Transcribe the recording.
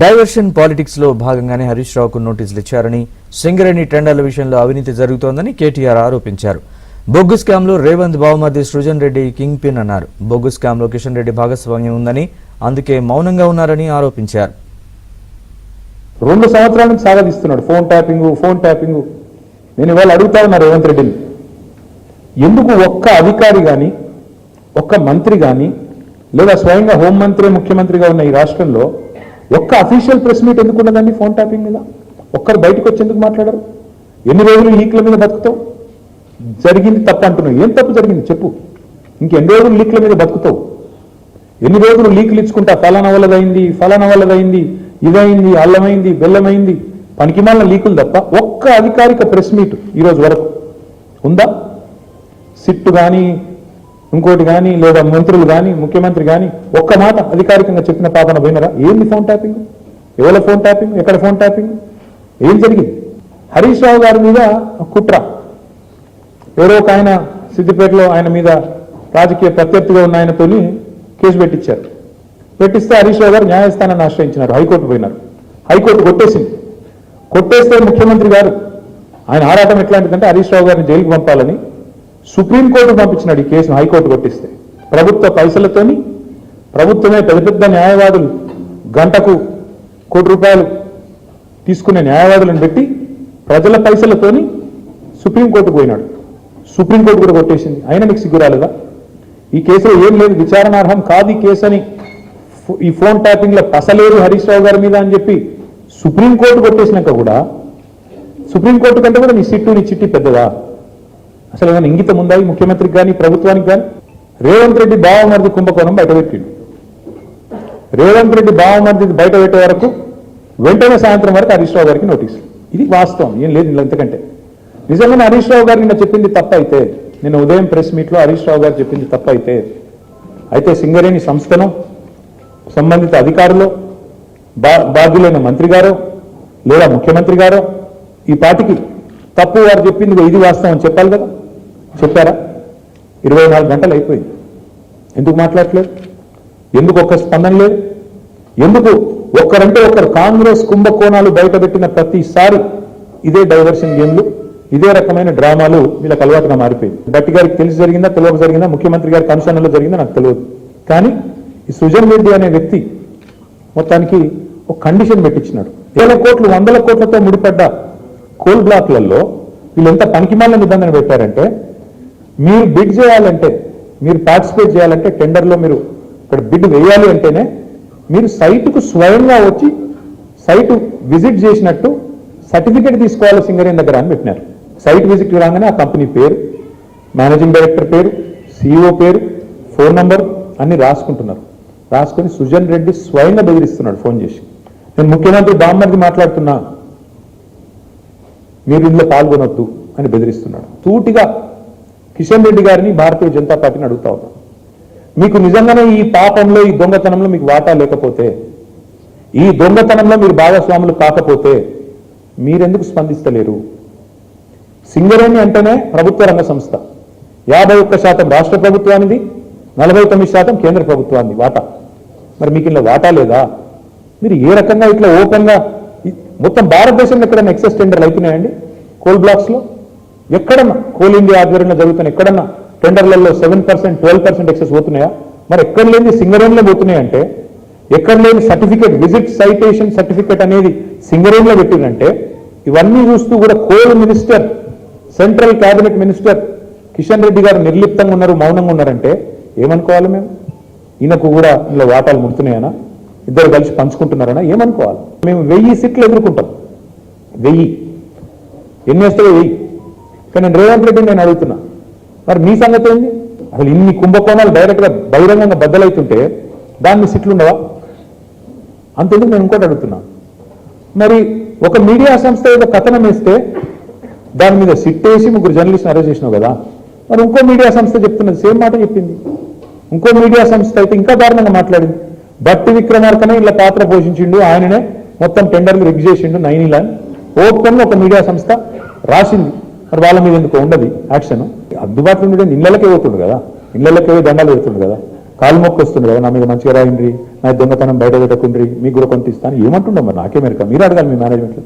Diversion politics లో భాగంగానే హరీష్ రావుకు నోటీసులు ఇచ్చారని, సింగరేణి టెండర్ల విషయంలో అవినీతి జరుగుతోందని కేటీఆర్ ఆరోపించారు. బొగ్గు స్కామ్ లో రేవంత్ బావమర్ది సృజన్ రెడ్డి కింగ్ పిన్ అన్నారు. బొగ్గు స్కామ్ లో కిషన్ రెడ్డి భాగస్వామ్యం ఉందని, అందుకే మౌనంగా ఉన్నారని ఆరోపించారు. 2 సంవత్సరాల నుంచి సాగదీస్తున్నాడు ఫోన్ ట్యాపింగ్. నేను ఇవాళ అడుగుతా ఉన్నా రేవంత్ రెడ్డిని, ఎందుకు ఒక్క అధికారి కానీ ఒక్క మంత్రి కానీ లేదా స్వయంగా హోంమంత్రి ముఖ్యమంత్రిగా ఉన్న ఈ రాష్ట్రంలో ఒక్క అఫీషియల్ ప్రెస్ మీట్ ఎందుకు ఉన్నదండి ఫోన్ ట్యాపింగ్ మీద? ఒక్కరు బయటకు వచ్చి ఎందుకు మాట్లాడరు? ఎన్ని రోజులు లీక్ల మీద బతుకుతావు? జరిగింది తప్పు అంటున్నావు, ఏం తప్పు జరిగింది చెప్పు. ఇంకెన్ని రోజులు లీక్ల మీద బతుకుతావు? ఎన్ని రోజులు లీకులు ఇచ్చుకుంటా ఫలానా వల్లదైంది, ఇదైంది, అల్లమైంది, బెల్లమైంది, పనికిమాలిన లీకులు తప్ప ఒక్క అధికారిక ప్రెస్ మీట్ ఈరోజు వరకు ఉందా? సిట్టు కానీ ఇంకోటి కానీ లేదా మంత్రులు కానీ ముఖ్యమంత్రి కానీ ఒక్క మాట అధికారికంగా చెప్పిన పాపన పోయినరా? ఏంది ఫోన్ ట్యాపింగ్? ఎవరి ఫోన్ ట్యాపింగ్? ఎక్కడ ఫోన్ ట్యాపింగ్? ఏం జరిగింది? హరీష్ రావు గారి మీద కుట్ర, ఎవరో ఒక ఆయన సిద్దిపేటలో ఆయన మీద రాజకీయ ప్రత్యర్థిగా ఉన్న ఆయనతోని కేసు పెట్టిస్తే హరీష్ రావు గారు న్యాయస్థానాన్ని ఆశ్రయించినారు, హైకోర్టు పోయినారు. హైకోర్టు కొట్టేస్తే ముఖ్యమంత్రి గారు ఆయన ఆరాటం ఎట్లాంటిదంటే హరీష్ రావు గారిని జైలుకు పంపాలని సుప్రీంకోర్టు పంపించినాడు. ఈ కేసును హైకోర్టు కొట్టిస్తే ప్రభుత్వ పైసలతోని ప్రభుత్వమే పెద్ద న్యాయవాదులు గంటకు ₹1 కోటి తీసుకునే న్యాయవాదులను పెట్టి ప్రజల పైసలతోని సుప్రీంకోర్టు పోయినాడు. సుప్రీంకోర్టు కూడా కొట్టేసింది. అయినా మీకు సిగ్గు రాలేదా? ఈ కేసులో ఏం లేదు, విచారణార్హం కాదు ఈ కేసు అని, ఈ ఫోన్ ట్యాపింగ్ లో పసలేదు హరీష్ రావు గారి మీద అని చెప్పి సుప్రీంకోర్టు కొట్టేసినాక కూడా సుప్రీంకోర్టు కంటే కూడా నీ చిట్టి పెద్దదా? అసలు ఏమైనా ఇంగితం ఉందా ఈ ముఖ్యమంత్రికి కానీ ప్రభుత్వానికి కానీ? రేవంత్ రెడ్డి బావమర్ది కుంభకోణం బయటపెట్టిండు. రేవంత్ రెడ్డి బావమర్ది బయటపెట్టే వరకు వెంటనే సాయంత్రం వరకు హరీష్ రావు గారికి నోటీసు. ఇది వాస్తవం, ఏం లేదు ఇంతకంటే. నిజంగానే హరీష్ రావు గారు నిన్న చెప్పింది తప్పైతే, నిన్న ఉదయం ప్రెస్ మీట్లో హరీష్ రావు గారు చెప్పింది తప్పైతే సింగరేణి సంస్థను సంబంధిత అధికారులు బాధ్యులైన మంత్రి గారో లేదా ముఖ్యమంత్రి గారో ఈ పార్టీకి తప్పు వారు చెప్పింది ఇది వాస్తవం చెప్పాలి కదా. చెప్పారా? 24 గంటలు అయిపోయింది. ఎందుకు మాట్లాడట్లేదు? ఎందుకు ఒక్క స్పందన లేదు? ఎందుకు ఒక్కరంటే ఒక్కరు కాంగ్రెస్ కుంభకోణాలు బయటపెట్టిన ప్రతిసారి ఇదే డైవర్షన్ గేమ్లు, ఇదే రకమైన డ్రామాలు వీళ్ళకి అలవాటుగా మారిపోయింది. బట్టి గారికి తెలిసి జరిగిందా తెలియక జరిగిందా, ముఖ్యమంత్రి గారి కన్సర్న్లో జరిగిందా నాకు తెలియదు. కానీ ఈ సృజన్ రెడ్డి అనే వ్యక్తి మొత్తానికి ఒక కండిషన్ పెట్టించినాడు. 1,000 కోట్లు 100 కోట్లతో ముడిపడ్డ కోల్ బ్లాక్లలో వీళ్ళు ఎంత పనికిమాలిన నిబంధన పెట్టారంటే, మీరు బిడ్ చేయాలంటే, మీరు పార్టిసిపేట్ చేయాలంటే, టెండర్లో మీరు ఇక్కడ బిడ్ వేయాలి అంటేనే మీరు సైటుకు స్వయంగా వచ్చి సైటు విజిట్ చేసినట్టు సర్టిఫికేట్ తీసుకోవాలి సింగరేణి దగ్గర అని పెట్టినారు. సైట్ విజిట్ రాగానే ఆ కంపెనీ పేరు, మేనేజింగ్ డైరెక్టర్ పేరు, సిఇఓ పేరు, ఫోన్ నంబర్ అన్ని రాసుకుంటున్నారు. రాసుకొని సృజన్ రెడ్డి స్వయంగా బెదిరిస్తున్నాడు ఫోన్ చేసి. నేను ముఖ్యమంత్రి బామ్మర్ది మాట్లాడుతున్నా, మీరు ఇందులో పాల్గొనొద్దు అని బెదిరిస్తున్నాడు. సూటిగా కిషన్ రెడ్డి గారిని భారతీయ జనతా పార్టీని అడుగుతా ఉన్నాడు, మీకు నిజంగానే ఈ పాపంలో ఈ దొంగతనంలో మీకు వాటా లేకపోతే, ఈ దొంగతనంలో మీరు భాగస్వాములు కాకపోతే మీరెందుకు స్పందిస్తలేరు? సింగరేణి అంటేనే ప్రభుత్వ రంగ సంస్థ, 51% రాష్ట్ర ప్రభుత్వానికి, 49% కేంద్ర ప్రభుత్వానికి వాటా. మరి మీకు ఇలా వాటా లేదా? మీరు ఏ రకంగా ఇట్లా ఓపెన్గా మొత్తం భారతదేశంలో ఎక్కడన్నా ఎక్సెస్ టెండర్లు అవుతున్నాయండి? కోల్ బ్లాక్స్ లో ఎక్కడన్నా, కోల్ ఇండియా ఆధ్వర్యంలో జరుగుతున్న ఎక్కడన్నా టెండర్లలో 7%, 12% ఎక్సెస్ పోతున్నాయా? మరి ఎక్కడ లేని సింగరేణిలో పోతున్నాయంటే, ఎక్కడ లేని సర్టిఫికేట్, విజిట్ సైటేషన్ సర్టిఫికేట్ అనేది సింగరేణిలో పెట్టిందంటే, ఇవన్నీ చూస్తూ కూడా coal minister, central cabinet minister Kishan Reddy గారు నిర్లిప్తంగా ఉన్నారు, మౌనంగా ఉన్నారంటే ఏమనుకోవాలి మేము? ఈయనకు కూడా ఇలా వాటాలు ముడుతున్నాయనా, ఇద్దరు కలిసి పంచుకుంటున్నారనా ఏమనుకోవాలి? మేము 1000 సీట్లు ఎదుర్కొంటాం, 1000 ఎన్ని వస్తే 1000. కానీ నేను రేవంత్ రెడ్డిని నేను అడుగుతున్నా, మరి మీ సంగతి ఏంది? అసలు ఇన్ని కుంభకోణాలు డైరెక్ట్గా బహిరంగంగా బద్దలవుతుంటే దాన్ని సీట్లు ఉండవా? అంతేందుకు నేను ఇంకోటి అడుగుతున్నా, మరి ఒక మీడియా సంస్థ ఏదో కథనం వేస్తే దాని మీద సిట్టేసి 3 జర్నలిస్ట్ని అరెస్ట్ చేసినావు కదా, మరి ఇంకో మీడియా సంస్థ చెప్తున్నది సేమ్ మాట చెప్పింది. ఇంకో మీడియా సంస్థ అయితే ఇంకా దారుణంగా మాట్లాడింది. బట్టి విక్రమార్కనే ఇలా పాత్ర పోషించిండు, ఆయననే మొత్తం టెండర్లు రిగ్ చేసిండు 9 అని ఓపెన్ ఒక మీడియా సంస్థ రాసింది. మరి వాళ్ళ మీద ఎందుకు ఉండదు యాక్షన్? అందుబాటులో ఉండేది ఇళ్లకే పోతుండు కదా, ఇళ్లకే దండాలు పెడుతుండు కదా. కాలు మొక్కు వస్తుంది కదా, నా మీద మంచిగా రాయండి, నా దొంగతనం బయట పెట్టకుండ్రి, మీకు కూడా కొంత ఇస్తాను ఏమంటుండవు మరి నాకే మెరక, మీరు అడగాలి మీ మేనేజ్మెంట్లో.